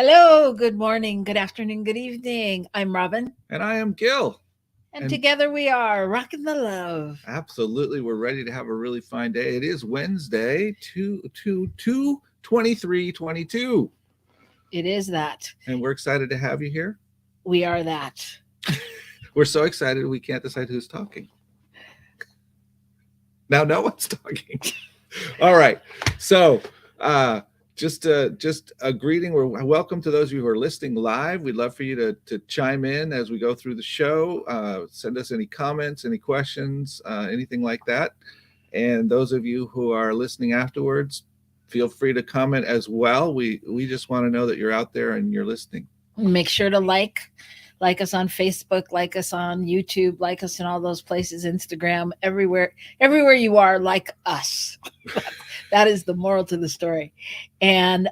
Hello, good morning, good afternoon, good evening. I'm Robin, And I am Gil. and And together we are Rockin The Love. absolutely, we're ready to have a really fine day. It is Wednesday, 2/23/22. It is that. And we're excited to have you here. We are that. We're so excited we can't decide who's talking. Now no one's talking. All right. So just a greeting. We're welcome to those of you who are listening live. We'd love for you to chime in as we go through the show. Send us any comments, any questions, anything like that. And those of you who are listening afterwards, feel free to comment as well. We just want to know that you're out there and you're listening. Make sure to like us on Facebook, like us on YouTube, like us in all those places, Instagram, everywhere you are, like us. That is the moral to the story. And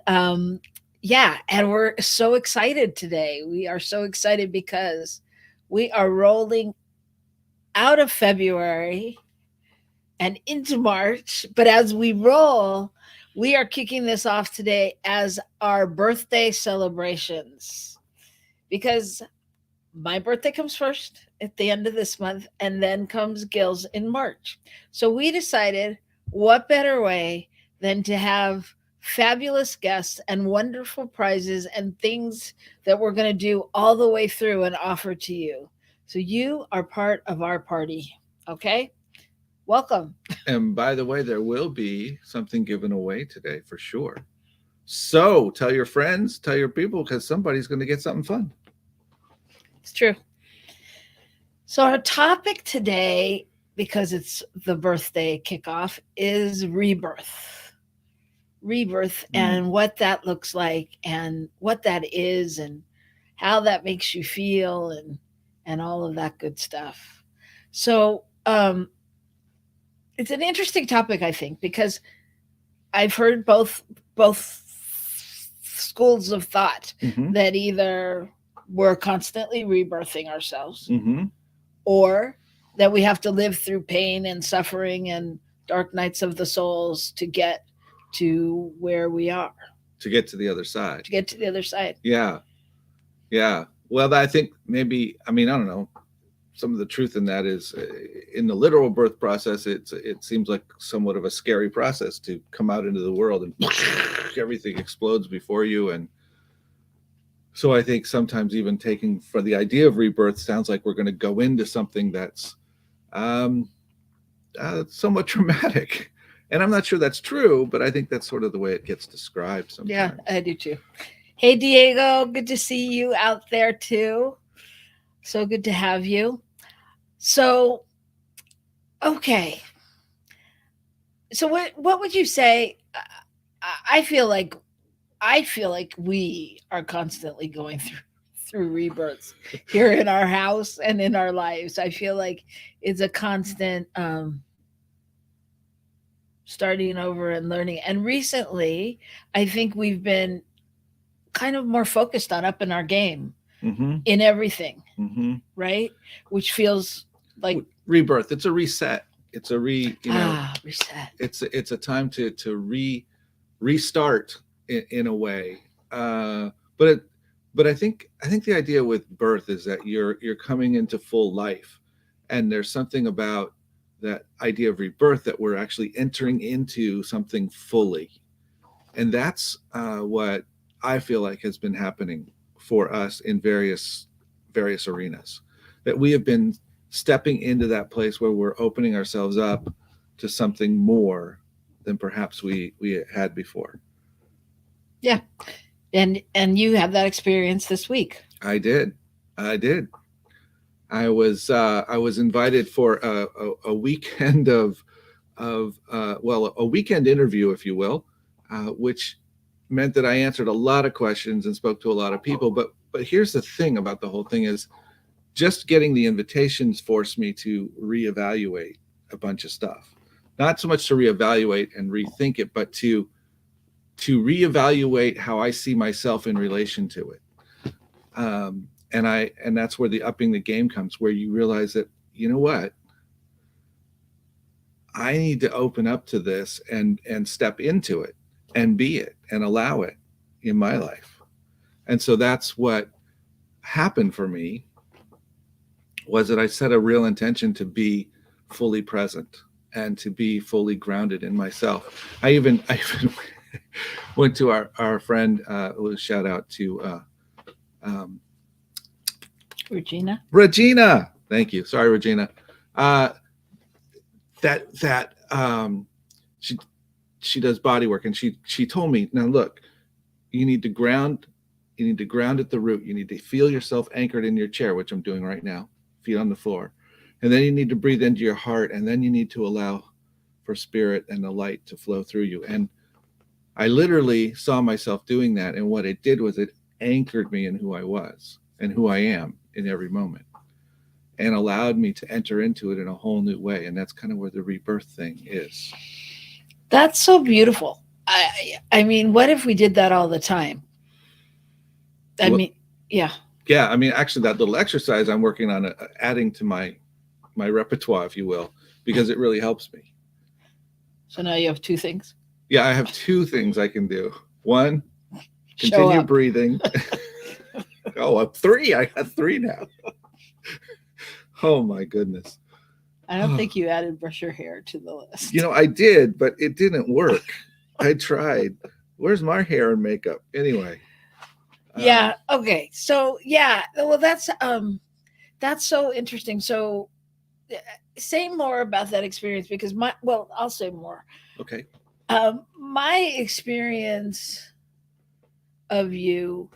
yeah, and we're so excited today. We are so excited because we are rolling out of February and into March. But as we roll, we are kicking this off today as our birthday celebrations because my birthday comes first at the end of this month, and then comes Gil's in March. So we decided what better way than to have fabulous guests and wonderful prizes and things that we're going to do all the way through and offer to you. So you are part of our party. Okay? Welcome. And by the way, there will be something given away today for sure. So tell your friends, tell your people, because somebody's going to get something fun. It's true. So, our topic today, because it's the birthday kickoff, is rebirth. Rebirth and what that looks like and what that is and how that makes you feel and all of that good stuff. So, it's an interesting topic, I think, because I've heard both schools of thought Mhm. that either we're constantly rebirthing ourselves Mm-hmm. or that we have to live through pain and suffering and dark nights of the souls to get to where we are, To get to the other side. to get to the other side. Yeah. Yeah. Well, I think maybe, I mean, I don't know. Some of the truth in that is in the literal birth process, it seems like somewhat of a scary process to come out into the world and everything explodes before you. And so I think sometimes even taking for the idea of rebirth sounds like we're going to go into something that's um, somewhat traumatic. And I'm not sure that's true, but I think that's sort of the way it gets described sometimes. Yeah, I do too. Hey, Diego, good to see you out there too. So good to have you. So, okay. So, what would you say? I feel like we are constantly going through rebirths here in our house and in our lives. I feel like it's a constant starting over and learning. And recently, I think we've been kind of more focused on upping our game Mm-hmm. in everything, Mm-hmm. right? Which feels like Rebirth. It's a reset. It's a reset. It's a time to restart in a way. But I think the idea with birth is that you're coming into full life, and there's something about that idea of rebirth that we're actually entering into something fully, and that's what I feel like has been happening for us in various arenas. That we have been stepping into that place where we're opening ourselves up to something more than perhaps we had before. Yeah. And you have that experience this week. I did. I did. I was invited for a weekend of a weekend interview, if you will, which meant that I answered a lot of questions and spoke to a lot of people. But here's the thing about the whole thing is just getting the invitations forced me to reevaluate a bunch of stuff. Not so much to reevaluate and rethink it, but reevaluate how I see myself in relation to it. And that's where the upping the game comes, where you realize that, you know what, I need to open up to this and step into it and be it and allow it in my life. And so that's what happened for me, was that I set a real intention to be fully present and to be fully grounded in myself. I even went to our friend, shout out to um, Regina. Thank you. Sorry, Regina. Uh, that she does body work, and she told me, now look, you need to ground. You need to ground at the root. You need to feel yourself anchored in your chair, which I'm doing right now, feet on the floor. And then you need to breathe into your heart, and then you need to allow for spirit and the light to flow through you. And I literally saw myself doing that, and what it did was it anchored me in who I was and who I am in every moment, and allowed me to enter into it in a whole new way. And that's kind of where the rebirth thing is. That's so beautiful. I mean, what if we did that all the time? I Well, mean, yeah. Yeah, I mean, actually, that little exercise I'm working on adding to my repertoire, if you will, because it really helps me. So now you have two things. Yeah, I have two things I can do. One, Show continue up. breathing. Oh, three. I got three now. Oh my goodness. I don't think you added brush your hair to the list. You know, I did, but it didn't work. I tried. Where's my hair and makeup? Anyway. Yeah. Okay. So yeah. Well, that's so interesting. So say more about that experience, because I'll say more. Okay. My experience of you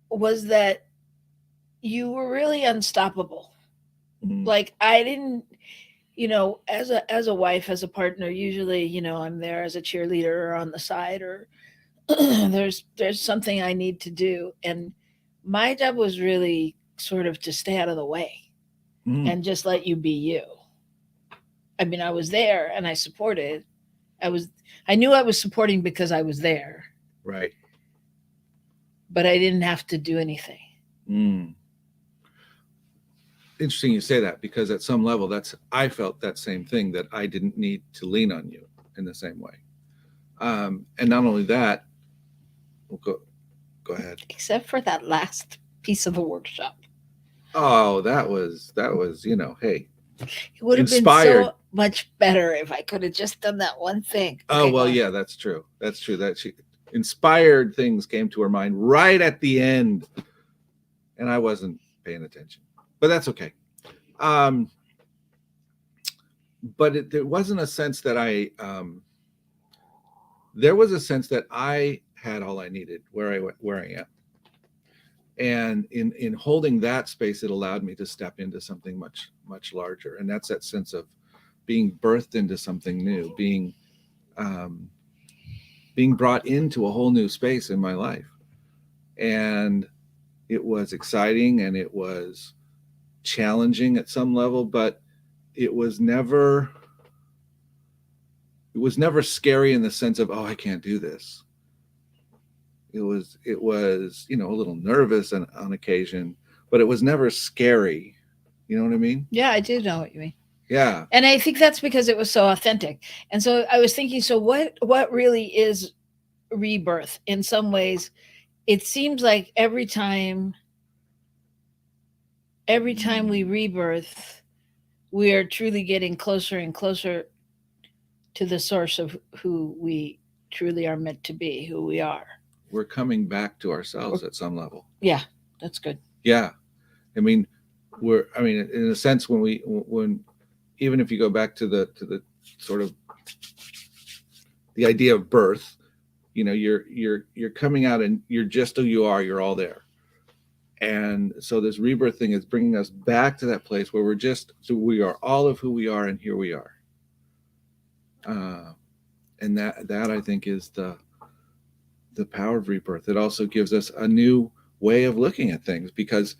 was that you were really unstoppable. Mm. Like I didn't, as a wife, as a partner, usually, I'm there as a cheerleader or on the side, or there's something I need to do, and my job was really sort of to stay out of the way and just let you be you. I mean, I was there and I supported. I knew I was supporting because I was there. Right. But I didn't have to do anything. Mm. Interesting you say that, because at some level I felt that same thing, that I didn't need to lean on you in the same way. And not only that, we'll go ahead. Except for that last piece of the workshop. Oh, that was, hey. It would have been so much better if I could have just done that one thing. Oh, well, yeah, that's true. That's true. That she inspired things came to her mind right at the end, and I wasn't paying attention, but that's okay. But there wasn't a sense that there was a sense that I had all I needed where I am. And in holding that space, it allowed me to step into something much, much larger. And that's that sense of being birthed into something new, being brought into a whole new space in my life. And it was exciting and it was challenging at some level, but it was never scary in the sense of, oh, I can't do this. It was, a little nervous on occasion, but it was never scary. You know what I mean? Yeah, I do know what you mean. Yeah. And I think that's because it was so authentic. And so I was thinking, so what really is rebirth? In some ways, it seems like every time we rebirth, we are truly getting closer and closer to the source of who we truly are meant to be, who we are. We're coming back to ourselves at some level. Yeah, that's good. Yeah. I mean, in a sense, when even if you go back to the sort of the idea of birth, you're coming out and you're just who you are, you're all there. And so this rebirth thing is bringing us back to that place where we are all of who we are, and here we are. And that I think is the power of rebirth. It also gives us a new way of looking at things, because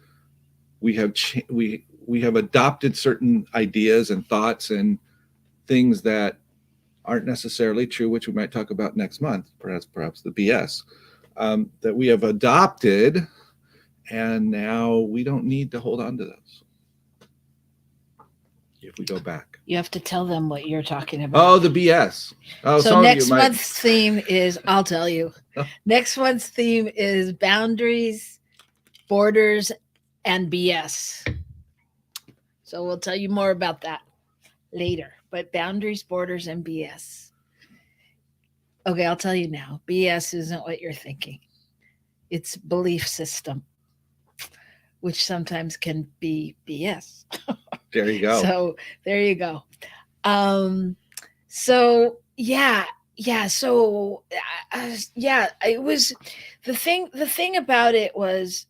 we have adopted certain ideas and thoughts and things that aren't necessarily true, which we might talk about next month, perhaps the BS that we have adopted, and now we don't need to hold on to those if we go back. You have to tell them what you're talking about. Oh, the BS. Oh, So some of you next might. month's theme is, I'll tell you. Next month's theme is boundaries, borders, and BS. So we'll tell you more about that later. But boundaries, borders, and BS. Okay, I'll tell you now. BS isn't what you're thinking. It's belief system, which sometimes can be BS. There you go. So there you go. Um, so yeah. So yeah, it was the thing. The thing about it was,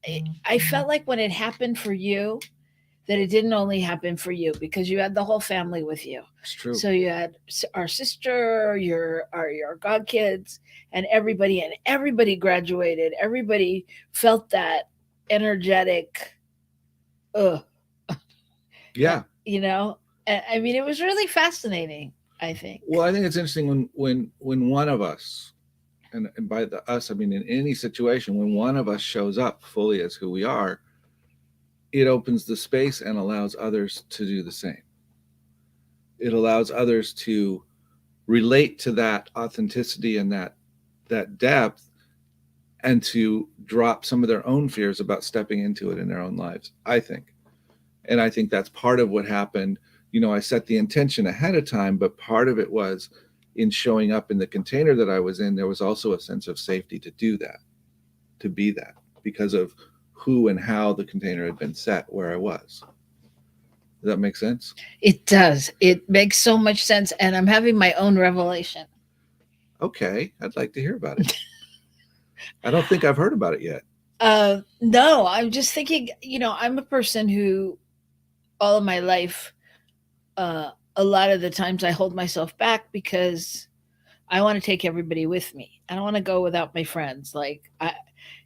I felt like when it happened for you, that it didn't only happen for you because you had the whole family with you. It's true. So you had our sister, your godkids, and everybody graduated. Everybody felt that energetic. Yeah. You know, I mean, it was really fascinating. I think. Well, I think it's interesting when one of us, and by the us I mean in any situation, when one of us shows up fully as who we are, it opens the space and allows others to do the same. It allows others to relate to that authenticity and that depth, and to drop some of their own fears about stepping into it in their own lives, I think. And I think that's part of what happened. You know, I set the intention ahead of time, but part of it was in showing up in the container that I was in, there was also a sense of safety to do that, to be that, because of who and how the container had been set where I was. Does that make sense? It does. It makes so much sense. And I'm having my own revelation. Okay, I'd like to hear about it. I don't think I've heard about it yet. No, I'm just thinking, you know, I'm a person who all of my life, a lot of the times I hold myself back because I want to take everybody with me. I don't want to go without my friends. Like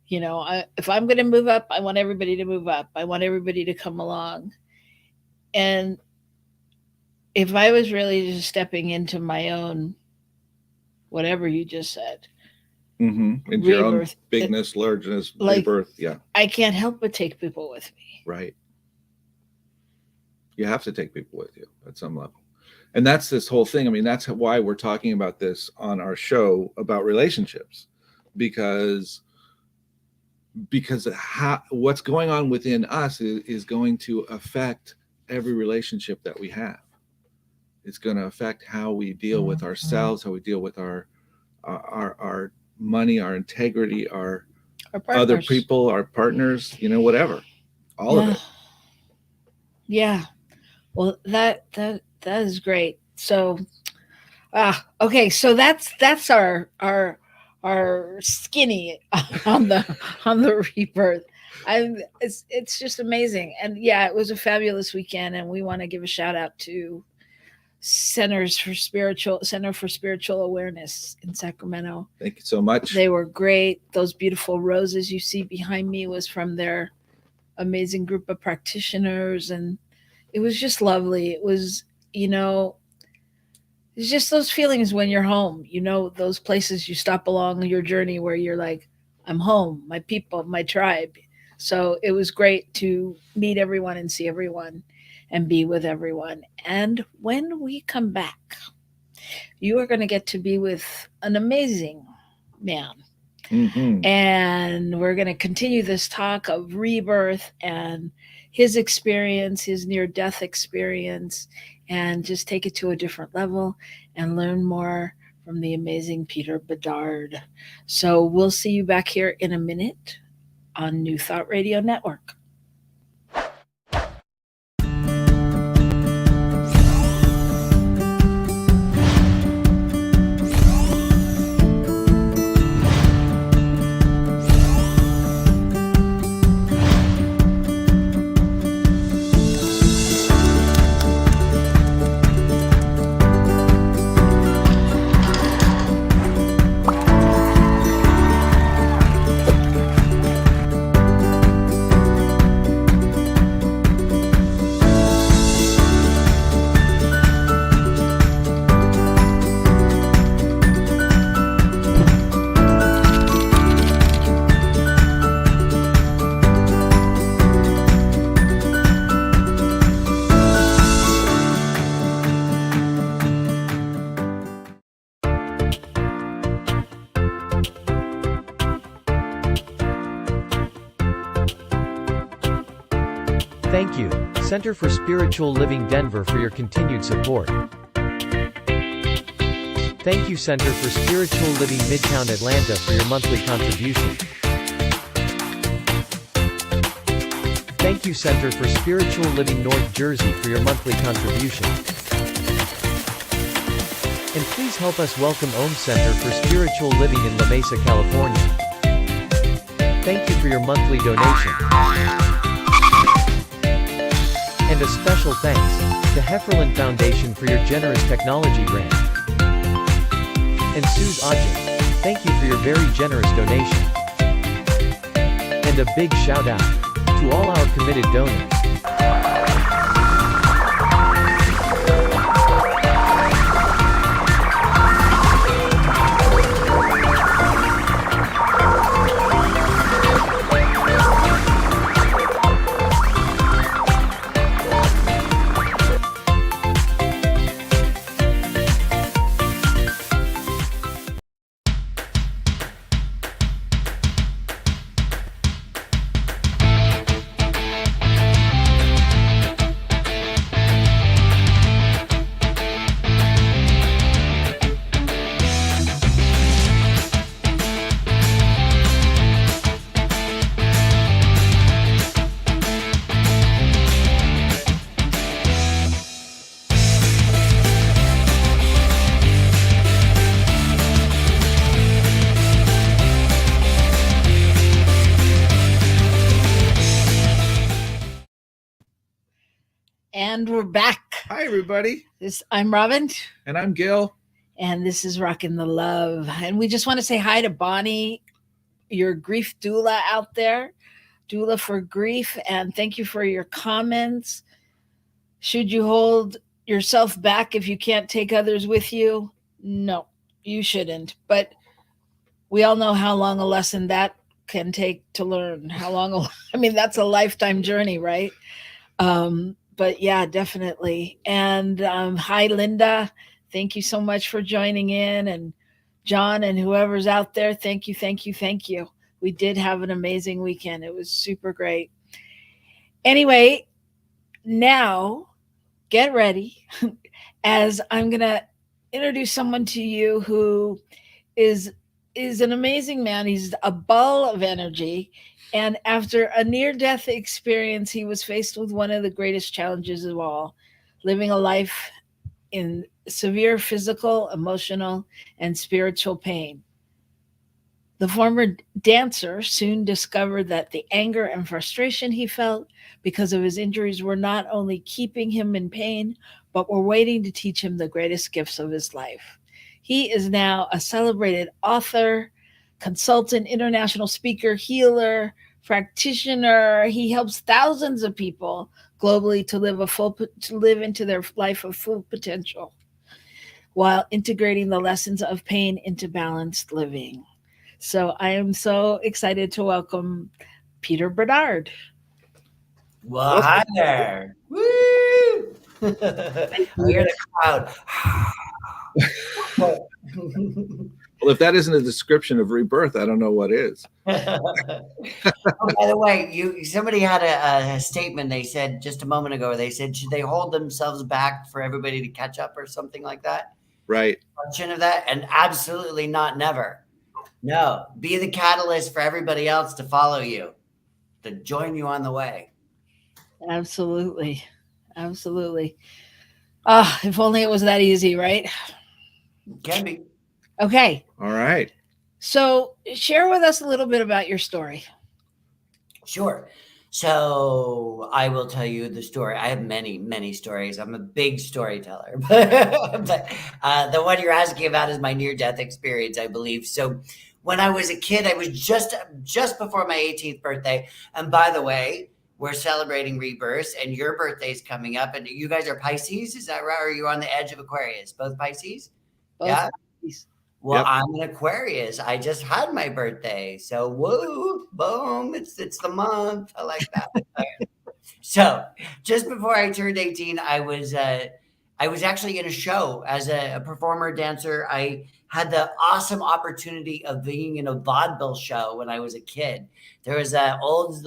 if I'm going to move up, I want everybody to move up. I want everybody to come along. And if I was really just stepping into my own, whatever you just said, into your own rebirth, bigness, largeness, like, rebirth, yeah, I can't help but take people with me. right. You have to take people with you at some level. And that's this whole thing. I mean, that's why we're talking about this on our show about relationships, because what's going on within us is going to affect every relationship that we have. It's going to affect how we deal with ourselves, how we deal with our money, our integrity, our other people, our partners, whatever, all of it. Yeah. Well, that is great. So, okay. So that's our skinny on the rebirth. It's just amazing. And yeah, it was a fabulous weekend, and we want to give a shout out to Center for Spiritual Awareness in Sacramento. Thank you so much. They were great. Those beautiful roses you see behind me was from their amazing group of practitioners, and it was just lovely. It was, it's just those feelings when you're home, those places you stop along your journey where you're like, I'm home, my people, my tribe. So it was great to meet everyone and see everyone and be with everyone. And when we come back, you are going to get to be with an amazing man. Mm-hmm. And we're going to continue this talk of rebirth and his experience, his near-death experience, and just take it to a different level and learn more from the amazing Peter Bedard. So we'll see you back here in a minute on New Thought Radio Network. Thank you, Center for Spiritual Living Denver, for your continued support. Thank you, Center for Spiritual Living Midtown Atlanta, for your monthly contribution. Thank you, Center for Spiritual Living North Jersey, for your monthly contribution. And please help us welcome Center for Spiritual Living in La Mesa, California. Thank you for your monthly donation. And a special thanks to Hefferland Foundation for your generous technology grant. And Suze Ajay, thank you for your very generous donation. And a big shout out to all our committed donors. And we're back. Hi, everybody. I'm Robin. And I'm Gil. And this is Rockin The Love. And we just want to say hi to Bonnie, your grief doula out there, doula for grief. And thank you for your comments. Should you hold yourself back if you can't take others with you? No, you shouldn't. But we all know how long a lesson that can take to learn. That's a lifetime journey, right? But yeah, definitely. And hi, Linda. Thank you so much for joining in. And John and whoever's out there, thank you, thank you, thank you. We did have an amazing weekend. It was super great. Anyway, now get ready as I'm going to introduce someone to you who is an amazing man. He's a ball of energy. And after a near-death experience, he was faced with one of the greatest challenges of all, living a life in severe physical, emotional, and spiritual pain. The former dancer soon discovered that the anger and frustration he felt because of his injuries were not only keeping him in pain, but were waiting to teach him the greatest gifts of his life. He is now a celebrated author, consultant, international speaker, healer, practitioner. He helps thousands of people globally to live into their life of full potential while integrating the lessons of pain into balanced living. So I am so excited to welcome Peter Bernard. Well, hi there. Woo! I hear the crowd. Well, if that isn't a description of rebirth, I don't know what is. Oh, by the way, somebody had a statement. They said just a moment ago. They said, should they hold themselves back for everybody to catch up or something like that? Right. Question of that, and absolutely not. Never. No. Be the catalyst for everybody else to follow you, to join you on the way. Absolutely, absolutely. If only it was that easy, right? Can be. Okay. All right. So share with us a little bit about your story. Sure. So I will tell you the story. I have many, many stories. I'm a big storyteller, but the one you're asking about is my near-death experience, I believe. So when I was a kid, I was just before my 18th birthday. And by the way, we're celebrating rebirth, and your birthday's coming up. And you guys are Pisces, is that right? Or are you on the edge of Aquarius? Both Pisces? Both yeah. Pisces. Well, Yep. I'm an Aquarius. I just had my birthday. So woo, boom, it's the month. I like that. So just before I turned 18, I was actually in a show as a performer, dancer. I had the awesome opportunity of being in a vaudeville show when I was a kid. There was an old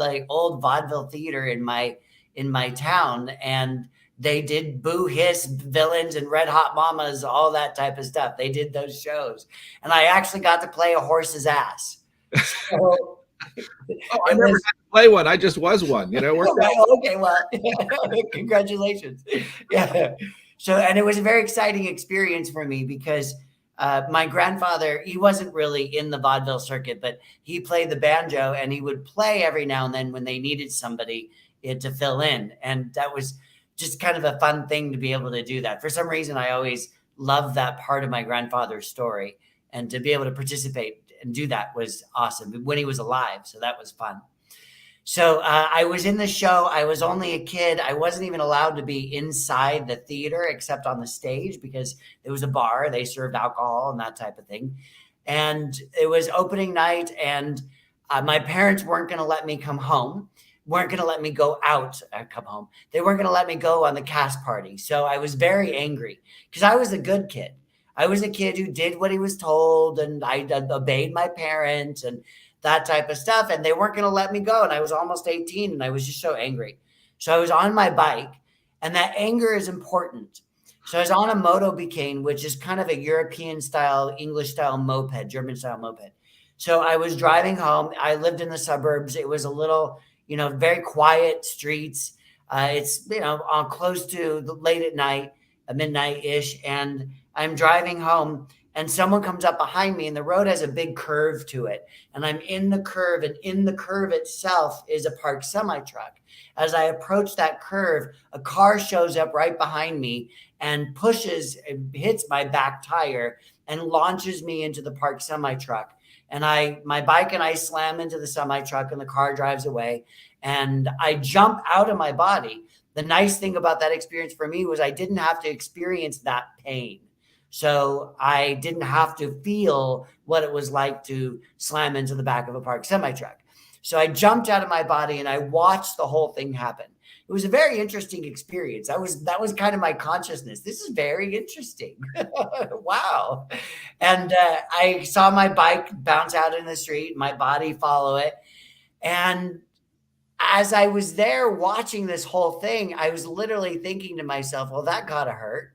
vaudeville theater in my in my town, and they did Boo Hiss Villains and Red Hot Mamas, all that type of stuff. They did those shows, and I actually got to play a horse's ass. So Oh, I never got to play one. I just was one. Okay, well, congratulations. Yeah. So, and it was a very exciting experience for me because my grandfather, he wasn't really in the vaudeville circuit, but he played the banjo, and he would play every now and then when they needed somebody to fill in. And that was just kind of a fun thing to be able to do that. For some reason, I always loved that part of my grandfather's story, and to be able to participate and do that was awesome when he was alive. So that was fun. So I was in the show. I was only a kid. I wasn't even allowed to be inside the theater except on the stage because it was a bar. They served alcohol and that type of thing. And it was opening night, and my parents weren't going to let me come home, weren't going to let me go out, come home. They weren't going to let me go on the cast party. So I was very angry because I was a good kid. I was a kid who did what he was told, and I obeyed my parents and that type of stuff. And they weren't going to let me go. And I was almost 18, and I was just so angry. So I was on my bike, and that anger is important. So I was on a Motobicane, which is kind of a European style, English style moped, German style moped. So I was driving home. I lived in the suburbs. It was a little, very quiet streets. It's, close to late at night, midnight-ish. And I'm driving home, and someone comes up behind me, and the road has a big curve to it. And I'm in the curve, and in the curve itself is a parked semi-truck. As I approach that curve, a car shows up right behind me and hits my back tire and launches me into the parked semi-truck. And my bike and I slam into the semi-truck, and the car drives away, and I jump out of my body. The nice thing about that experience for me was I didn't have to experience that pain. So I didn't have to feel what it was like to slam into the back of a parked semi-truck. So I jumped out of my body, and I watched the whole thing happen. It was a very interesting experience. That was kind of my consciousness. This is very interesting. Wow. And I saw my bike bounce out in the street, my body follow it. And as I was there watching this whole thing, I was literally thinking to myself, well, that gotta hurt.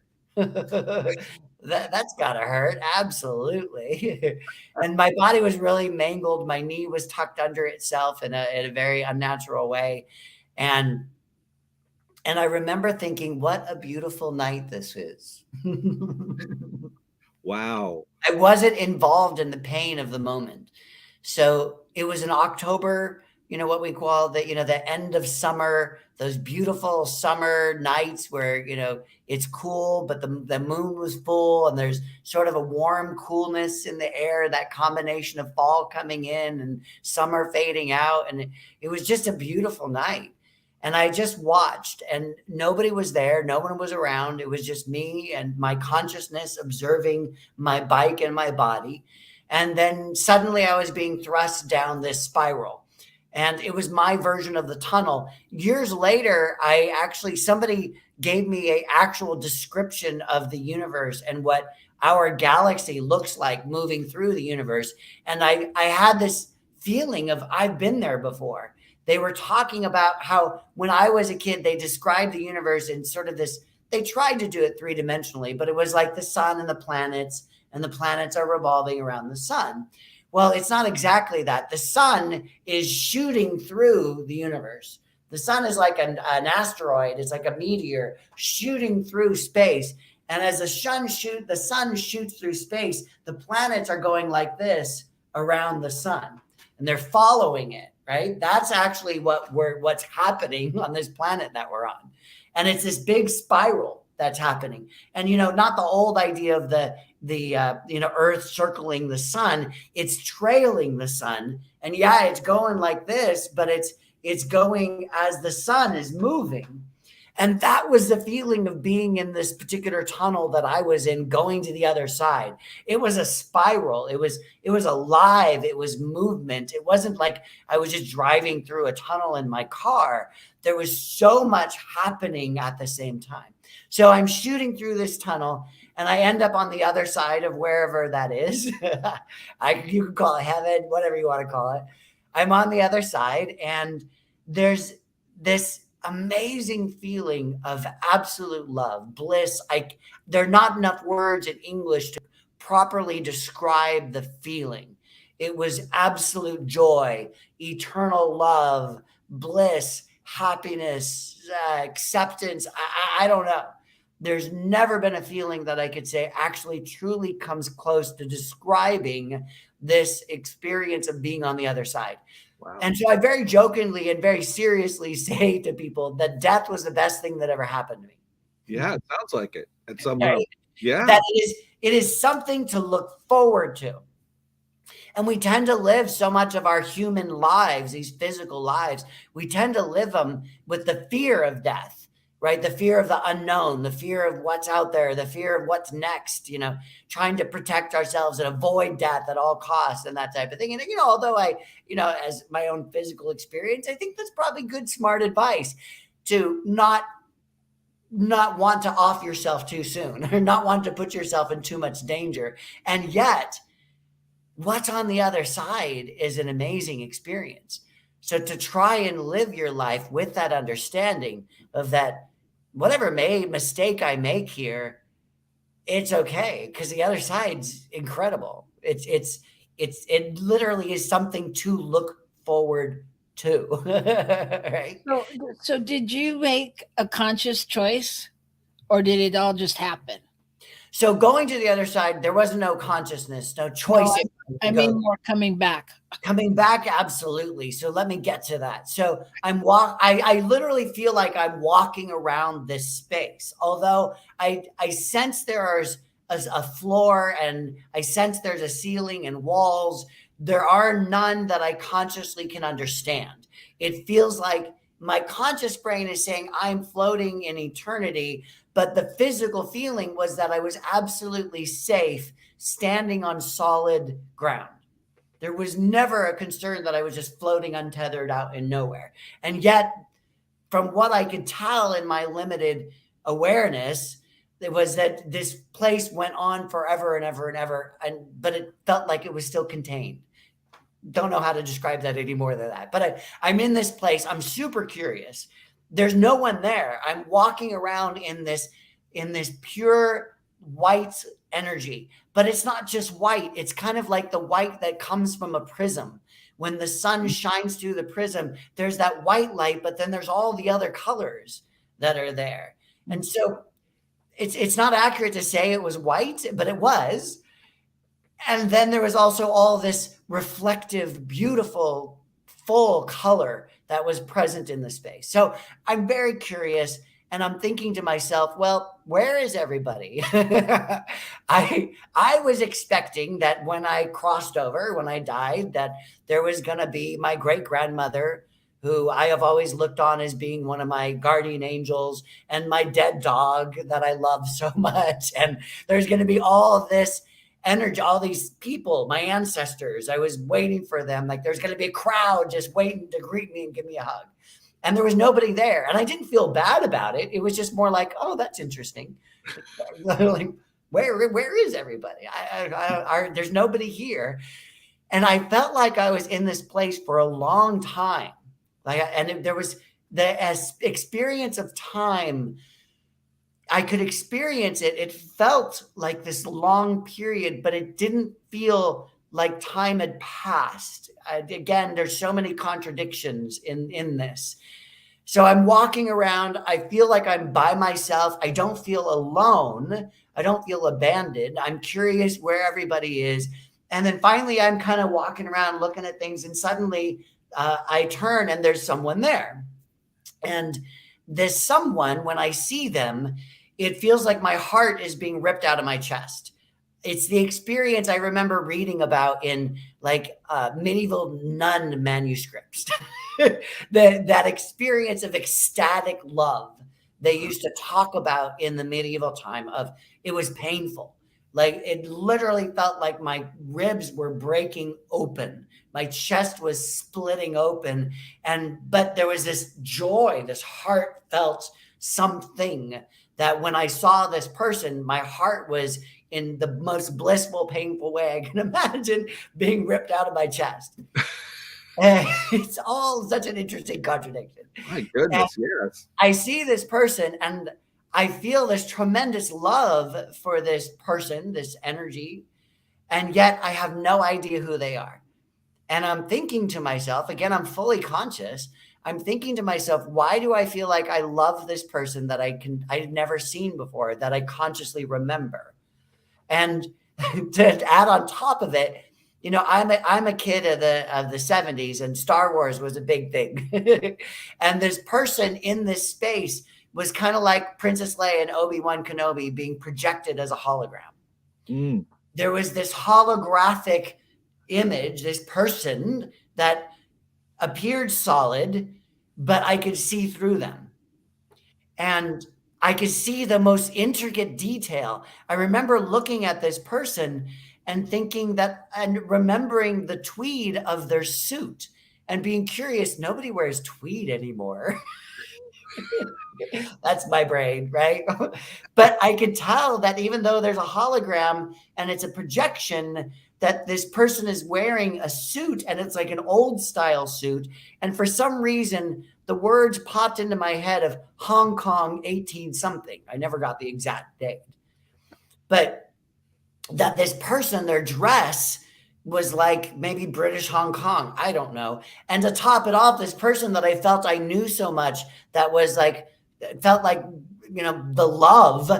That's gotta hurt. Absolutely. And my body was really mangled. My knee was tucked under itself in a very unnatural way. And I remember thinking, what a beautiful night this is. Wow. I wasn't involved in the pain of the moment. So it was in October, what we call the end of summer, those beautiful summer nights where, it's cool, but the moon was full, and there's sort of a warm coolness in the air, that combination of fall coming in and summer fading out. And it was just a beautiful night. And I just watched, and nobody was there. No one was around. It was just me and my consciousness observing my bike and my body. And then suddenly I was being thrust down this spiral. And it was my version of the tunnel. Years later, somebody gave me an actual description of the universe and what our galaxy looks like moving through the universe. And I had this feeling of, I've been there before. They were talking about how when I was a kid, they described the universe in sort of this, they tried to do it three-dimensionally, but it was like the sun and the planets are revolving around the sun. Well, it's not exactly that. The sun is shooting through the universe. The sun is like an asteroid. It's like a meteor shooting through space. And as the sun shoots through space, the planets are going like this around the sun, and they're following it. Right? That's actually what's happening on this planet that we're on. And it's this big spiral that's happening. And, not the old idea of the Earth circling the sun. It's trailing the sun. And yeah, it's going like this, but it's going as the sun is moving. And that was the feeling of being in this particular tunnel that I was in, going to the other side. It was a spiral. It was alive. It was movement. It wasn't like I was just driving through a tunnel in my car. There was so much happening at the same time. So I'm shooting through this tunnel, and I end up on the other side of wherever that is. You can call it heaven, whatever you want to call it. I'm on the other side, and there's this amazing feeling of absolute love, bliss. There are not enough words in English to properly describe the feeling. It was absolute joy, eternal love, bliss, happiness, acceptance. I don't know. There's never been a feeling that I could say actually truly comes close to describing this experience of being on the other side. Wow. And so I very jokingly and very seriously say to people that death was the best thing that ever happened to me. Yeah, it sounds like it at some Right? level. Yeah. That it is something to look forward to. And we tend to live so much of our human lives, these physical lives, we tend to live them with the fear of death, right? The fear of the unknown, the fear of what's out there, the fear of what's next, trying to protect ourselves and avoid death at all costs and that type of thing. And, although as my own physical experience, I think that's probably good, smart advice to not want to off yourself too soon or not want to put yourself in too much danger. And yet, what's on the other side is an amazing experience. So to try and live your life with that understanding of that, whatever mistake I make here, it's okay because the other side's incredible. It literally is something to look forward to, right? So did you make a conscious choice, or did it all just happen? So going to the other side, there was no consciousness, no choice. No, I mean more coming back. Coming back, absolutely. So let me get to that. So I literally feel like I'm walking around this space. Although I sense there's a floor and I sense there's a ceiling and walls, there are none that I consciously can understand. It feels like my conscious brain is saying I'm floating in eternity, but the physical feeling was that I was absolutely safe standing on solid ground. There was never a concern that I was just floating untethered out in nowhere. And yet, from what I could tell in my limited awareness, it was that this place went on forever and ever and ever, but it felt like it was still contained. Don't know how to describe that any more than that. But I'm in this place. I'm super curious. There's no one there. I'm walking around in this pure white energy, but it's not just white. It's kind of like the white that comes from a prism. When the sun shines through the prism, there's that white light, but then there's all the other colors that are there. And so it's not accurate to say it was white, but it was. And then there was also all this reflective, beautiful, full color that was present in the space. So I'm very curious, and I'm thinking to myself, well, where is everybody? I was expecting that when I crossed over, when I died, that there was going to be my great-grandmother, who I have always looked on as being one of my guardian angels, and my dead dog that I love so much. And there's going to be all of this energy, all these people, my ancestors. I was waiting for them. Like there's going to be a crowd just waiting to greet me and give me a hug. And there was nobody there. And I didn't feel bad about it. It was just more like, oh, that's interesting. Like, where is everybody? There's nobody here. And I felt like I was in this place for a long time. There was the experience of time. I could experience it. It felt like this long period, but it didn't feel like time had passed. Again, there's so many contradictions in this. So I'm walking around. I feel like I'm by myself. I don't feel alone. I don't feel abandoned. I'm curious where everybody is. And then finally, I'm kind of walking around looking at things. And suddenly I turn and there's someone there. And this someone, when I see them, it feels like my heart is being ripped out of my chest. It's the experience I remember reading about in like medieval nun manuscripts. that experience of ecstatic love they used to talk about in the medieval time of it was painful. Like it literally felt like my ribs were breaking open. My chest was splitting open. But there was this joy, this heartfelt something that when I saw this person, my heart was in the most blissful, painful way I can imagine being ripped out of my chest. It's all such an interesting contradiction. My goodness, yes. I see this person and I feel this tremendous love for this person, this energy, and yet I have no idea who they are. And I'm thinking to myself, again, I'm fully conscious. I'm thinking to myself, why do I feel like I love this person that I've never seen before, that I consciously remember? And to add on top of it, I'm a kid of the 70s, and Star Wars was a big thing. And this person in this space was kind of like Princess Leia and Obi-Wan Kenobi being projected as a hologram. Mm. There was this holographic image, this person that appeared solid, but I could see through them. And I could see the most intricate detail. I remember looking at this person and thinking that, and remembering the tweed of their suit and being curious, nobody wears tweed anymore. That's my brain, right? But I could tell that even though there's a hologram and it's a projection, that this person is wearing a suit, and it's like an old style suit. And for some reason, the words popped into my head of Hong Kong 18 something. I never got the exact date. But that this person, their dress was like maybe British Hong Kong. I don't know. And to top it off, this person that I felt I knew so much, that was like, felt like, the love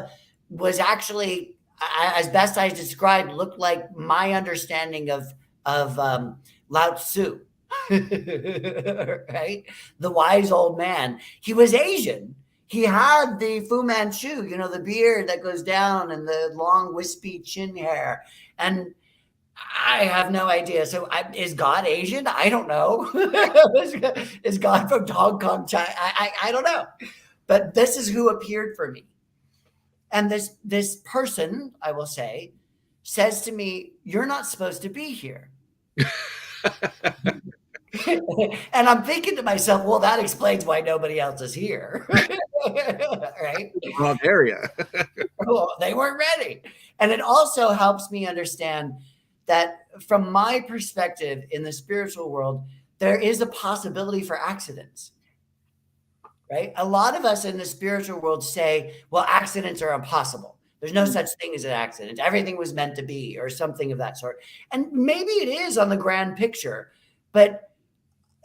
was actually, as best I described, looked like my understanding of Lao Tzu, right? The wise old man. He was Asian. He had the Fu Manchu, the beard that goes down and the long wispy chin hair. And I have no idea. So is God Asian? I don't know. Is God from Hong Kong, China? I don't know. But this is who appeared for me. And this person, I will say, says to me, "You're not supposed to be here." And I'm thinking to myself, well, that explains why nobody else is here. Right? Wrong area. Well, they weren't ready. And it also helps me understand that from my perspective in the spiritual world, there is a possibility for accidents. Right? A lot of us in the spiritual world say, well, accidents are impossible. There's no such thing as an accident. Everything was meant to be, or something of that sort. And maybe it is on the grand picture, but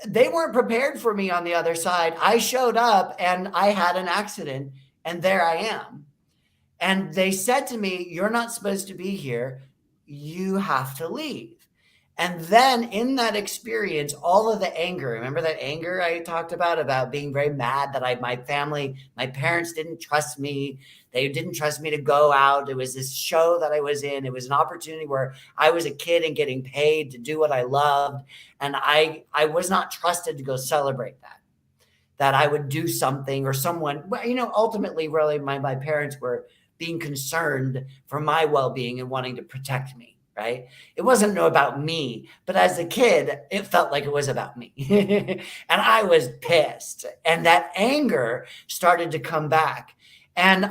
they weren't prepared for me on the other side. I showed up and I had an accident, and there I am. And they said to me, "You're not supposed to be here. You have to leave." And then in that experience, all of the anger, remember that anger I talked about being very mad that my parents didn't trust me. They didn't trust me to go out. It was this show that I was in. It was an opportunity where I was a kid and getting paid to do what I loved. And I was not trusted to go celebrate that I would do something, or someone, ultimately really my parents were being concerned for my well-being and wanting to protect me. Right? It wasn't about me, but as a kid, it felt like it was about me. And I was pissed. And that anger started to come back. And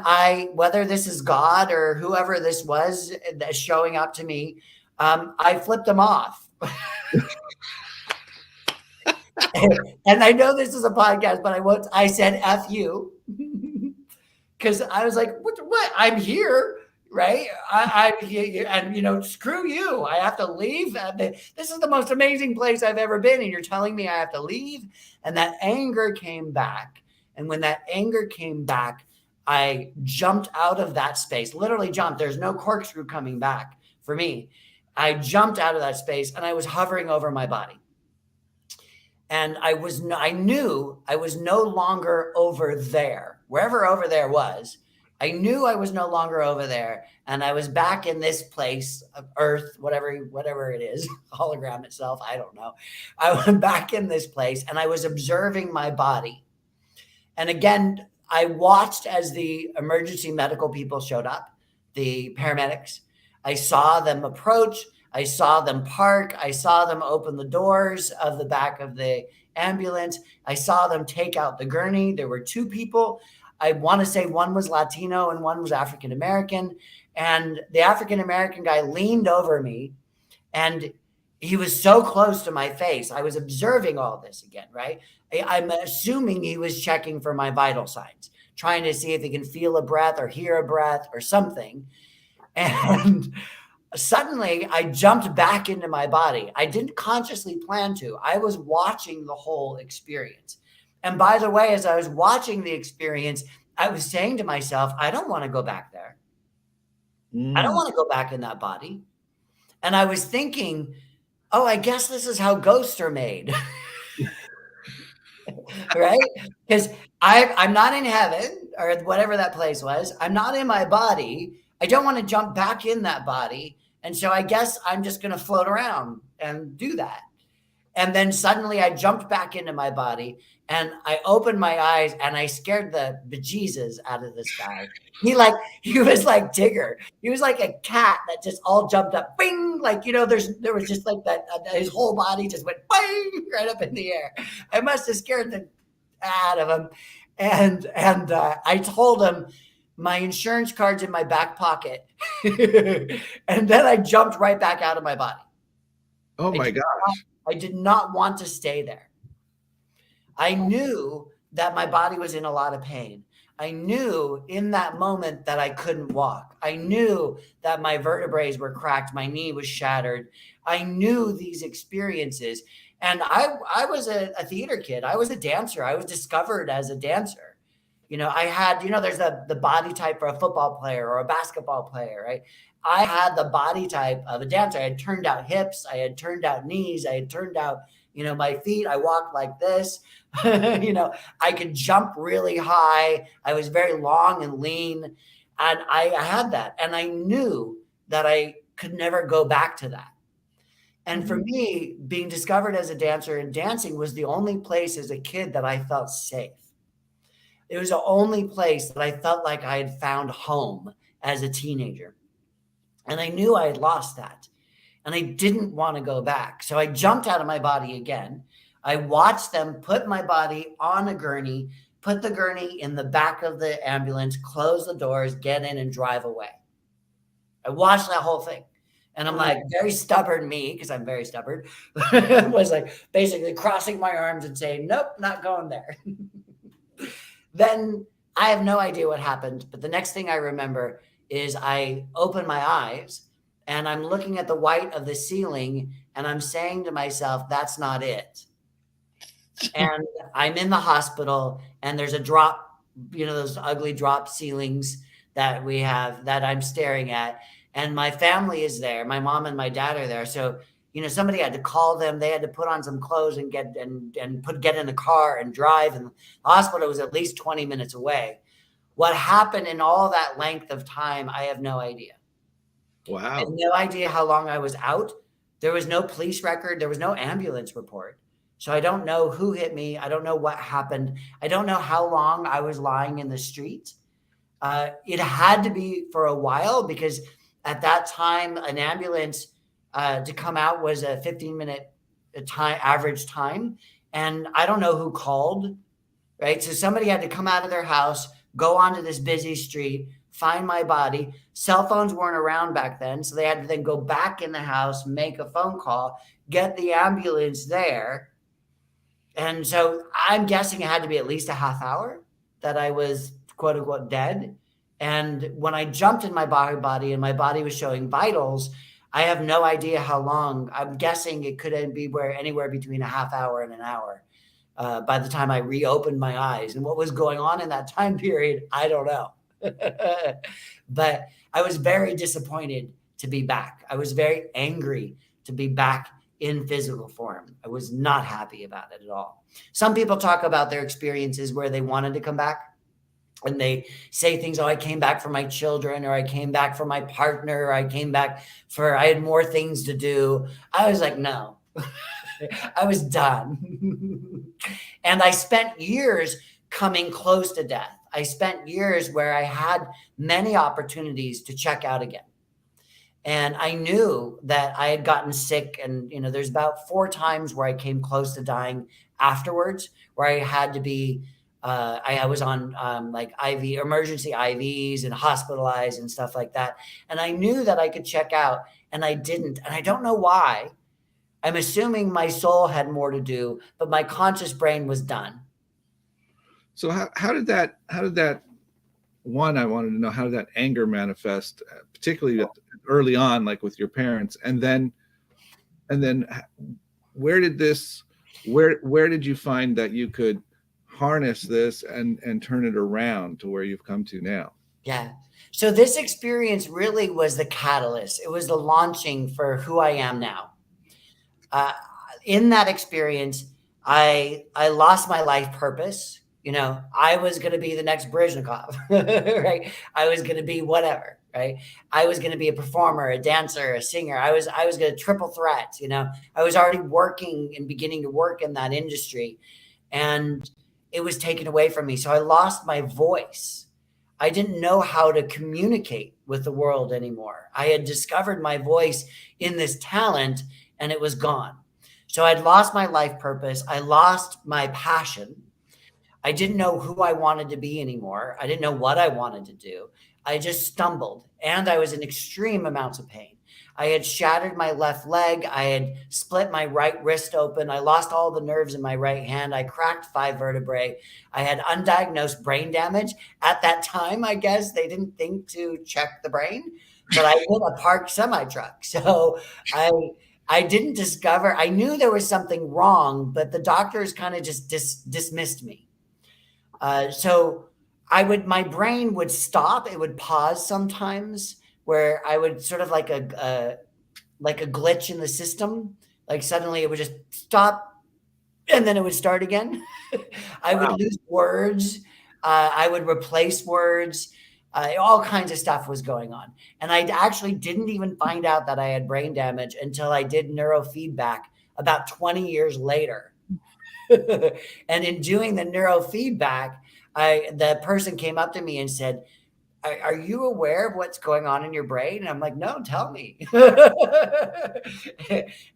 whether this is God or whoever this was that's showing up to me, I flipped them off. And I know this is a podcast, but I said, F you. Because I was like, what? I'm here. Right. And screw you. I have to leave. This is the most amazing place I've ever been. And you're telling me I have to leave. And that anger came back. And when that anger came back, I jumped out of that space, literally jumped. There's no corkscrew coming back for me. I jumped out of that space and I was hovering over my body. And I knew I was no longer over there, wherever over there was. I knew I was no longer over there, and I was back in this place of Earth, whatever it is, hologram itself, I don't know. I was back in this place, and I was observing my body. And again, I watched as the emergency medical people showed up, the paramedics. I saw them approach. I saw them park. I saw them open the doors of the back of the ambulance. I saw them take out the gurney. There were two people. I want to say one was Latino and one was African-American. And the African-American guy leaned over me, and He was so close to my face. I was observing all this again, right? I'm assuming he was checking for my vital signs, trying to see if he can feel a breath or hear a breath or something. And suddenly I jumped back into my body. I didn't consciously plan to. I was watching the whole experience. And by the way, as I was watching the experience, I was saying to myself, I don't want to go back there. I don't want to go back in that body. And I was thinking, oh, I guess this is how ghosts are made. Right? Because I'm not in heaven or whatever that place was. I'm not in my body. I don't want to jump back in that body. And so I guess I'm just going to float around and do that. And then suddenly I jumped back into my body and I opened my eyes and I scared the bejesus out of this guy. He was like Tigger. He was like a cat that just all jumped up, bing, like, you know, there was just like that, his whole body just went bing right up in the air. I must have scared the out of him. And I told him my insurance card's in my back pocket. And then I jumped right back out of my body. Oh my gosh. I did not want to stay there. I knew that my body was in a lot of pain. I knew in that moment that I couldn't walk. I knew that my vertebrae were cracked. My knee was shattered. I knew these experiences. And I was a theater kid. I was a dancer. I was discovered as a dancer. You know, I had, you know, there's the body type for a football player or a basketball player, right? I had the body type of a dancer. I had turned out hips. I had turned out knees. I had turned out, you know, my feet. I walked like this. You know, I could jump really high. I was very long and lean. And I had that. And I knew that I could never go back to that. And for me, being discovered as a dancer and dancing was the only place as a kid that I felt safe. It was the only place that I felt like I had found home as a teenager. And I knew I had lost that. And I didn't want to go back. So I jumped out of my body again. I watched them put my body on a gurney, put the gurney in the back of the ambulance, close the doors, get in and drive away. I watched that whole thing. And I'm like, very stubborn me, because I'm very stubborn, was like basically crossing my arms and saying, nope, not going there. Then I have no idea what happened. But the next thing I remember is I open my eyes and I'm looking at the white of the ceiling and I'm saying to myself, that's not it. And I'm in the hospital and there's a drop, you know, those ugly drop ceilings that we have that I'm staring at. And my family is there. My mom and my dad are there. So, you know, somebody had to call them. They had to put on some clothes and get in the car and drive. And the hospital was at least 20 minutes away. What happened in all that length of time, I have no idea. Wow. I have no idea how long I was out. There was no police record. There was no ambulance report. So I don't know who hit me. I don't know what happened. I don't know how long I was lying in the street. It had to be for a while because at that time, an ambulance to come out was a 15-minute average time. And I don't know who called, right? So somebody had to come out of their house, go onto this busy street, find my body. Cell phones weren't around back then. So they had to then go back in the house, make a phone call, get the ambulance there. And so I'm guessing it had to be at least a half hour that I was quote unquote dead. And when I jumped in my body and my body was showing vitals, I have no idea how long. I'm guessing it could be anywhere between a half hour and an hour by the time I reopened my eyes. And what was going on in that time period, I don't know. But I was very disappointed to be back. I was very angry to be back in physical form. I was not happy about it at all. Some people talk about their experiences where they wanted to come back. And they say things, oh, I came back for my children, or I came back for my partner, or I came back I had more things to do. I was like, no, I was done. And I spent years coming close to death. I spent years where I had many opportunities to check out again. And I knew that I had gotten sick. And, you know, there's about 4 times where I came close to dying afterwards, where I had to be I was on like emergency IVs and hospitalized and stuff like that. And I knew that I could check out and I didn't. And I don't know why. I'm assuming my soul had more to do, but my conscious brain was done. So how did that one, I wanted to know, how did that anger manifest, particularly early on, like with your parents, and then where did this where did you find that you could harness this and turn it around to where you've come to now? Yeah. So this experience really was the catalyst. It was the launching for who I am now. Uh, in that experience, I lost my life purpose. You know, I was going to be the next Brezhnev, right? I was going to be whatever, right? I was going to be a performer, a dancer, a singer. I was going to triple threat. You know, I was already working and beginning to work in that industry, and it was taken away from me. So I lost my voice. I didn't know how to communicate with the world anymore. I had discovered my voice in this talent, and it was gone. So I'd lost my life purpose. I lost my passion. I didn't know who I wanted to be anymore. I didn't know what I wanted to do. I just stumbled, and I was in extreme amounts of pain. I had shattered my left leg. I had split my right wrist open. I lost all the nerves in my right hand. I cracked 5 vertebrae. I had undiagnosed brain damage. At that time, I guess they didn't think to check the brain, but I hit a parked semi truck. So I didn't discover, I knew there was something wrong, but the doctors kind of just dismissed me. So my brain would stop. It would pause sometimes, where I would sort of like a glitch in the system. Like suddenly it would just stop, and then it would start again. I would lose words. I would replace words. All kinds of stuff was going on. And I actually didn't even find out that I had brain damage until I did neurofeedback about 20 years later. And in doing the neurofeedback, the person came up to me and said, are you aware of what's going on in your brain? And I'm like, no, tell me.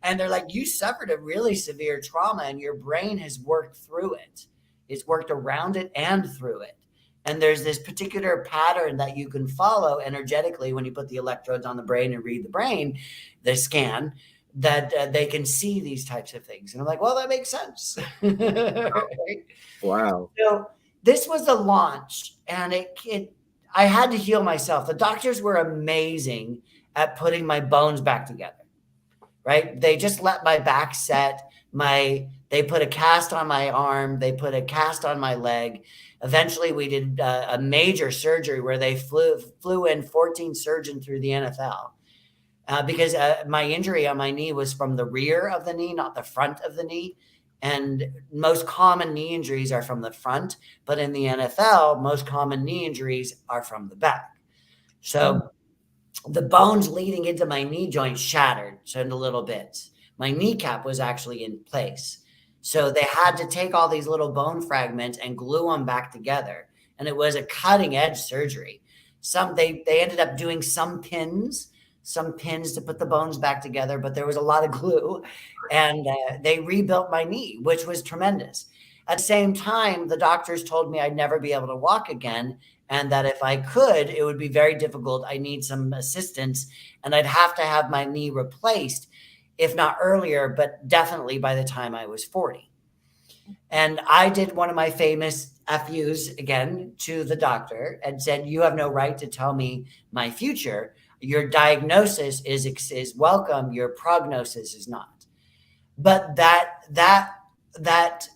And they're like, you suffered a really severe trauma and your brain has worked through it. It's worked around it and through it. And there's this particular pattern that you can follow energetically when you put the electrodes on the brain and read the brain, the scan, that they can see these types of things. And I'm like, well, that makes sense. Right? Wow. So this was the launch, and I had to heal myself. The doctors were amazing at putting my bones back together, right? They just let my back set. They put a cast on my arm. They put a cast on my leg. Eventually, we did a major surgery where they flew in 14 surgeons through the NFL because my injury on my knee was from the rear of the knee, not the front of the knee. And most common knee injuries are from the front, but in the NFL, most common knee injuries are from the back. So the bones leading into my knee joint shattered into little bits. My kneecap was actually in place. So they had to take all these little bone fragments and glue them back together. And it was a cutting edge surgery. They ended up doing some pins to put the bones back together, but there was a lot of glue, and they rebuilt my knee, which was tremendous. At the same time, the doctors told me I'd never be able to walk again, and that if I could, it would be very difficult. I need some assistance, and I'd have to have my knee replaced, if not earlier, but definitely by the time I was 40. And I did one of my famous FUs again to the doctor and said, you have no right to tell me my future. Your diagnosis is welcome. Your prognosis is not. But that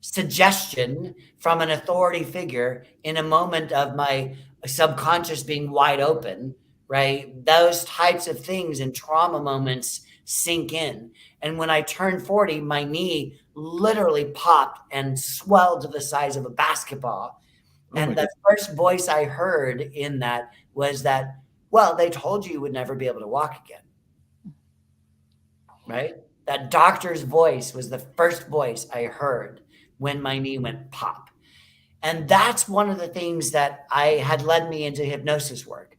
suggestion from an authority figure in a moment of my subconscious being wide open, right? Those types of things in trauma moments sink in. And when I turned 40, my knee literally popped and swelled to the size of a basketball. And the first voice I heard in that was that, well, they told you would never be able to walk again, right? That doctor's voice was the first voice I heard when my knee went pop. And that's one of the things that had led me into hypnosis work,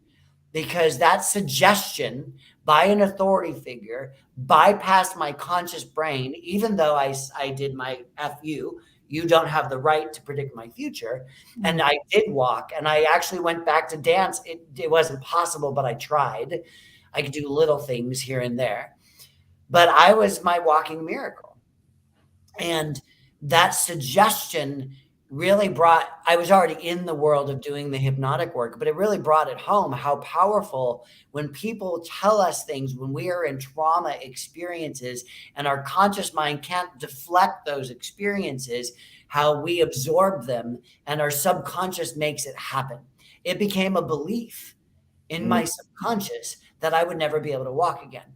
because that suggestion by an authority figure bypassed my conscious brain. Even though I did my FU, you don't have the right to predict my future. And I did walk, and I actually went back to dance. It wasn't possible, but I tried. I could do little things here and there. but I was my walking miracle. And that suggestion really brought, I was already in the world of doing the hypnotic work, but it really brought it home how powerful when people tell us things, when we are in trauma experiences and our conscious mind can't deflect those experiences, how we absorb them and our subconscious makes it happen. It became a belief in my subconscious that I would never be able to walk again.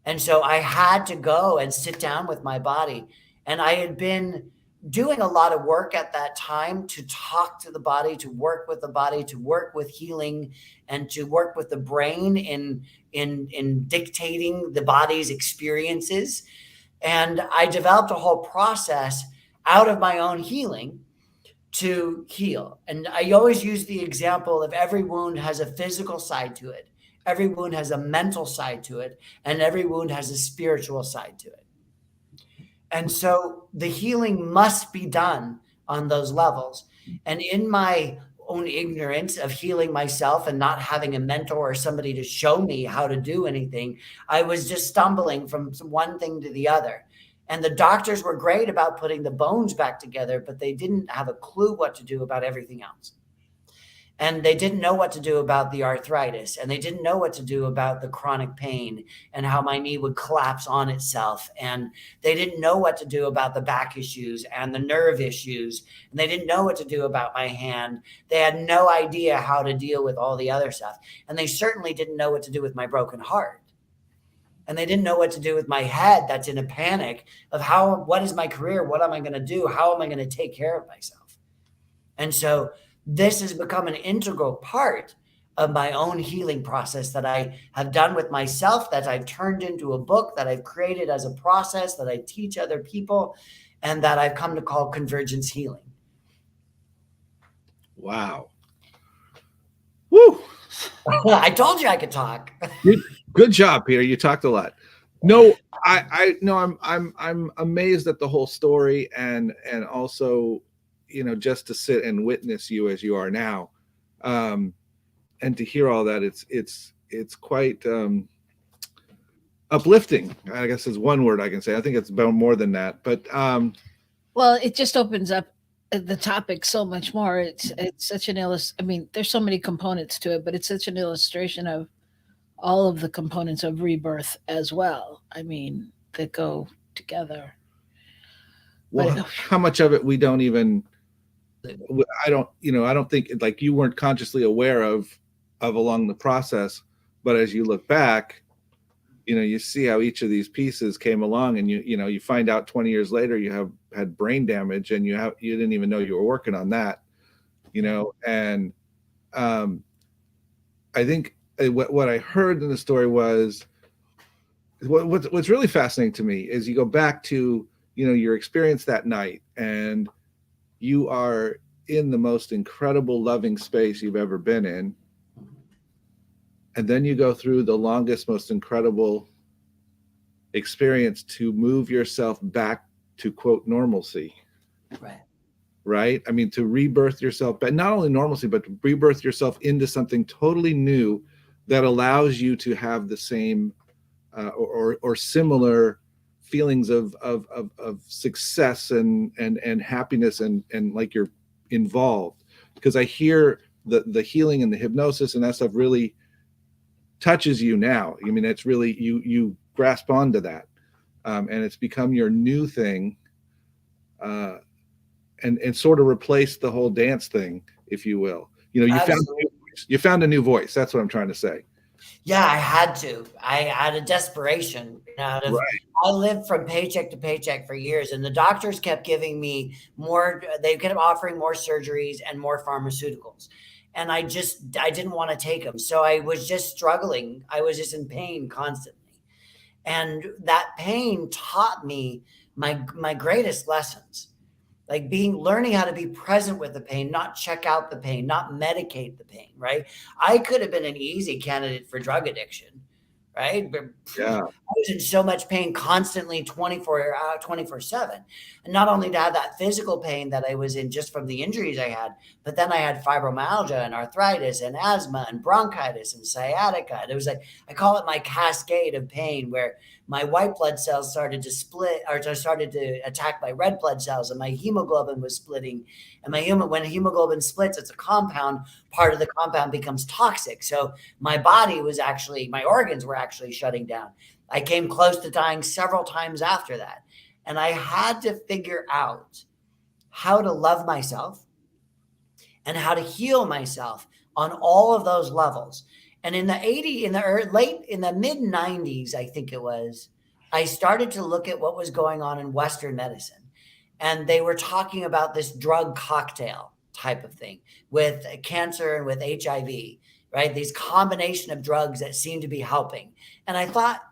And so I had to go and sit down with my body. And I had been doing a lot of work at that time to talk to the body, to work with the body, to work with healing, and to work with the brain in dictating the body's experiences. And I developed a whole process out of my own healing to heal. And I always use the example of every wound has a physical side to it. Every wound has a mental side to it, and every wound has a spiritual side to it. And so the healing must be done on those levels. And in my own ignorance of healing myself and not having a mentor or somebody to show me how to do anything, I was just stumbling from one thing to the other. And the doctors were great about putting the bones back together, but they didn't have a clue what to do about everything else. And they didn't know what to do about the arthritis, and they didn't know what to do about the chronic pain and how my knee would collapse on itself. And they didn't know what to do about the back issues and the nerve issues. And they didn't know what to do about my hand. They had no idea how to deal with all the other stuff. And they certainly didn't know what to do with my broken heart. And they didn't know what to do with my head that's in a panic of what is my career? What am I going to do? How am I going to take care of myself? And so this has become an integral part of my own healing process that I have done with myself, that I've turned into a book, that I've created as a process, that I teach other people, and that I've come to call convergence healing. Wow. Woo. I told you I could talk. Good job, Peter. You talked a lot. No, I no, I'm amazed at the whole story, and also, you know, just to sit and witness you as you are now, and to hear all that, it's quite uplifting, I guess is one word I can say. I think it's about more than that, but well, it just opens up the topic so much more. It's such an I mean, there's so many components to it, but it's such an illustration of all of the components of rebirth as well. I mean, that go together. Well, But how much of it we don't even, I don't think, like, you weren't consciously aware of along the process, but as you look back, you know, you see how each of these pieces came along, and you find out 20 years later you had brain damage, and you didn't even know you were working on that, you know. And I think what I heard in the story was what's really fascinating to me is you go back to, you know, your experience that night, and you are in the most incredible loving space you've ever been in. And then you go through the longest, most incredible experience to move yourself back to, quote, normalcy. Right. Right? I mean, to rebirth yourself, but not only normalcy, but to rebirth yourself into something totally new that allows you to have the same or similar feelings of success and happiness and like you're involved. Because I hear the healing and the hypnosis and that stuff really touches you now. I mean, it's really, you grasp onto that, and it's become your new thing, and sort of replace the whole dance thing, if you will. You know, you found a new voice. That's what I'm trying to say. Yeah, I had to. I had a desperation out of. Right. I lived from paycheck to paycheck for years, and the doctors kept giving me more. They kept offering more surgeries and more pharmaceuticals, and I didn't want to take them. So I was just struggling. I was just in pain constantly, and that pain taught me my greatest lessons. Like learning how to be present with the pain, not check out the pain, not medicate the pain, right? I could have been an easy candidate for drug addiction, right? But Yeah. I was in so much pain constantly 24/7. And not only to have that physical pain that I was in just from the injuries I had, but then I had fibromyalgia and arthritis and asthma and bronchitis and sciatica. And it was like, I call it my cascade of pain, where my white blood cells started to split, or started to attack my red blood cells, and my hemoglobin was splitting. And when hemoglobin splits, it's a compound. Part of the compound becomes toxic. So my organs were actually shutting down. I came close to dying several times after that. And I had to figure out how to love myself and how to heal myself on all of those levels. And in the mid 90s, I think it was, I started to look at what was going on in Western medicine. And they were talking about this drug cocktail type of thing with cancer and with HIV, right? These combination of drugs that seem to be helping. And I thought,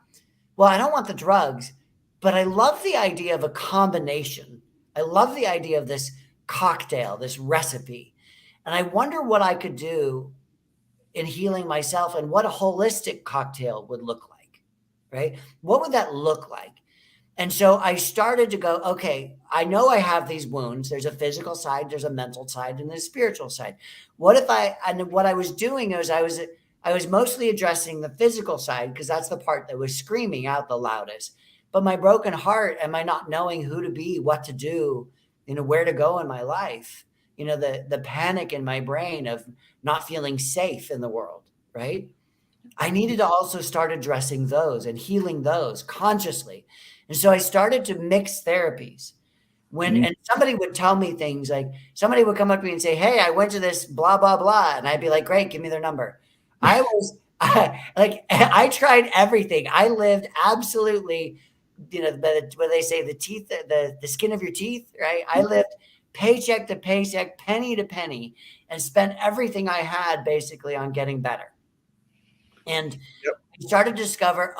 well, I don't want the drugs, but I love the idea of a combination. I love the idea of this cocktail, this recipe. And I wonder what I could do in healing myself and what a holistic cocktail would look like, right? What would that look like? And so I started to go, okay, I know I have these wounds. There's a physical side, there's a mental side, and there's a spiritual side. What I was doing is I was mostly addressing the physical side, because that's the part that was screaming out the loudest. But my broken heart and my not knowing who to be, what to do, where to go in my life, the panic in my brain of not feeling safe in the world, right? I needed to also start addressing those and healing those consciously. And so I started to mix therapies. And somebody would tell me things, like somebody would come up to me and say, hey, I went to this blah, blah, blah. And I'd be like, great, give me their number. I tried everything. I lived absolutely, what they say, the skin of your teeth, right? I lived paycheck to paycheck, penny to penny, and spent everything I had basically on getting better. And I started to discover,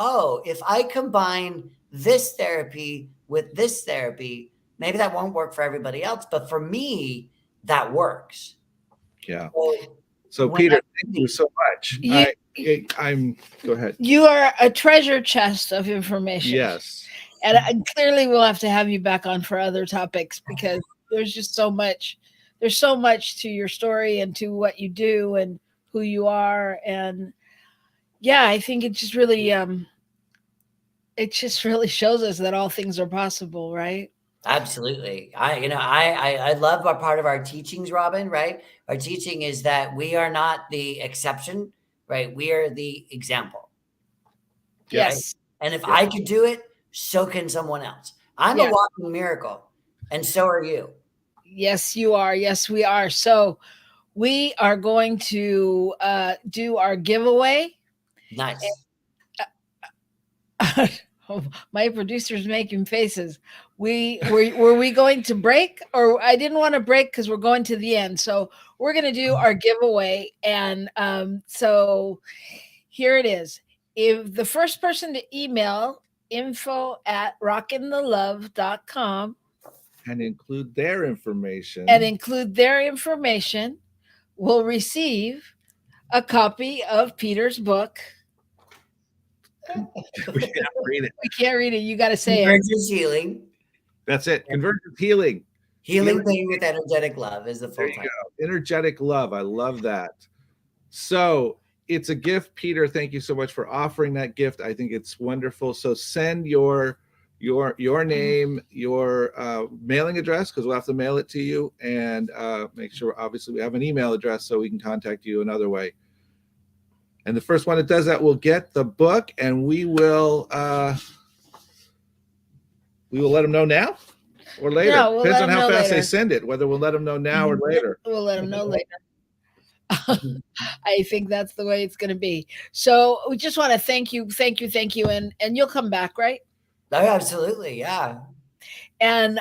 if I combine this therapy with this therapy, maybe that won't work for everybody else, but for me, that works. Yeah. So Peter, thank you so much. Go ahead. You are a treasure chest of information. Yes. And clearly we'll have to have you back on for other topics, because there's just so much. There's so much to your story and to what you do and who you are. And yeah, I think it just really shows us that all things are possible, right? Absolutely. I love our part of our teachings, Robin, right? Our teaching is that we are not the exception, right? We are the example. Yes. Right? And if I could do it, so can someone else. I'm a walking miracle, and so are you. Yes, you are. Yes, we are. So we are going to do our giveaway. Nice. My producer's making faces. Were we going to break? Or I didn't want to break because we're going to the end. So we're going to do our giveaway. And so here it is. If the first person to email info@rockinthelove.com and include their information will receive a copy of Peter's book. We can't read it. We can't read it. You got to say Convergence Healing. That's it. Convergence Healing. Healing pain with energetic love is the full title. Energetic love. I love that. So it's a gift, Peter. Thank you so much for offering that gift. I think it's wonderful. So send your name, your mailing address, because we'll have to mail it to you, and make sure obviously we have an email address so we can contact you another way. And the first one that does that will get the book, and we will let them know now or later. No, we'll Depends on how fast later. they send it, whether we'll let them know now or later. We'll let them know later. I think that's the way it's going to be. So we just want to thank you. And you'll come back, right? Oh, absolutely. Yeah. And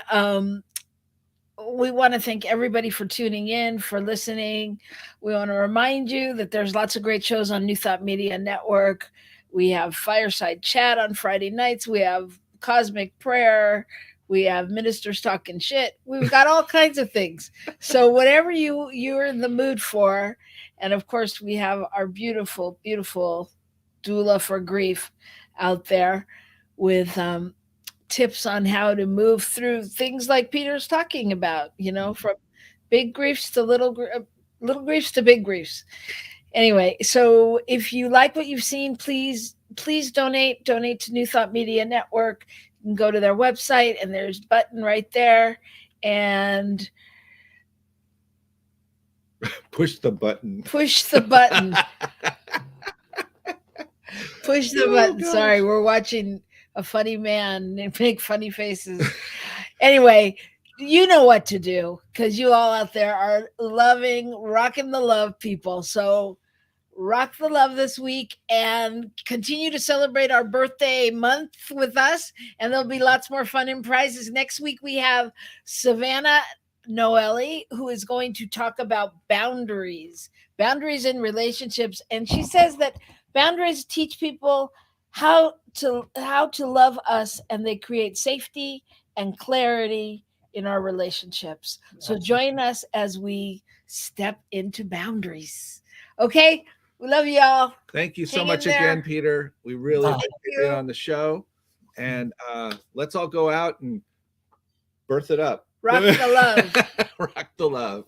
we want to thank everybody for tuning in, for listening. We want to remind you that there's lots of great shows on New Thought Media Network. We have Fireside Chat on Friday nights. We have Cosmic Prayer. We have Ministers Talking Shit. We've got all kinds of things. So whatever you're in the mood for. And of course, we have our beautiful, beautiful doula for grief out there with tips on how to move through things like Peter's talking about, from big griefs to little griefs to big griefs. Anyway, so if you like what you've seen, please donate to New Thought Media Network. You can go to their website and there's a button right there, and push the button. Push the button. Push the button. gosh. Sorry, we're watching a funny man make funny faces. Anyway, you know what to do, because you all out there are loving, rocking the love people. So rock the love this week and continue to celebrate our birthday month with us. And there'll be lots more fun and prizes. Next week, we have Savannah Noelle, who is going to talk about boundaries in relationships. And she says that boundaries teach people how to love us, and they create safety and clarity in our relationships. So join us as we step into boundaries. Okay? We love y'all. Thank you so Hang much in there. again, Peter. We really Thank appreciate being on the show. And let's all go out and birth it up. Rock the love. Rock the love.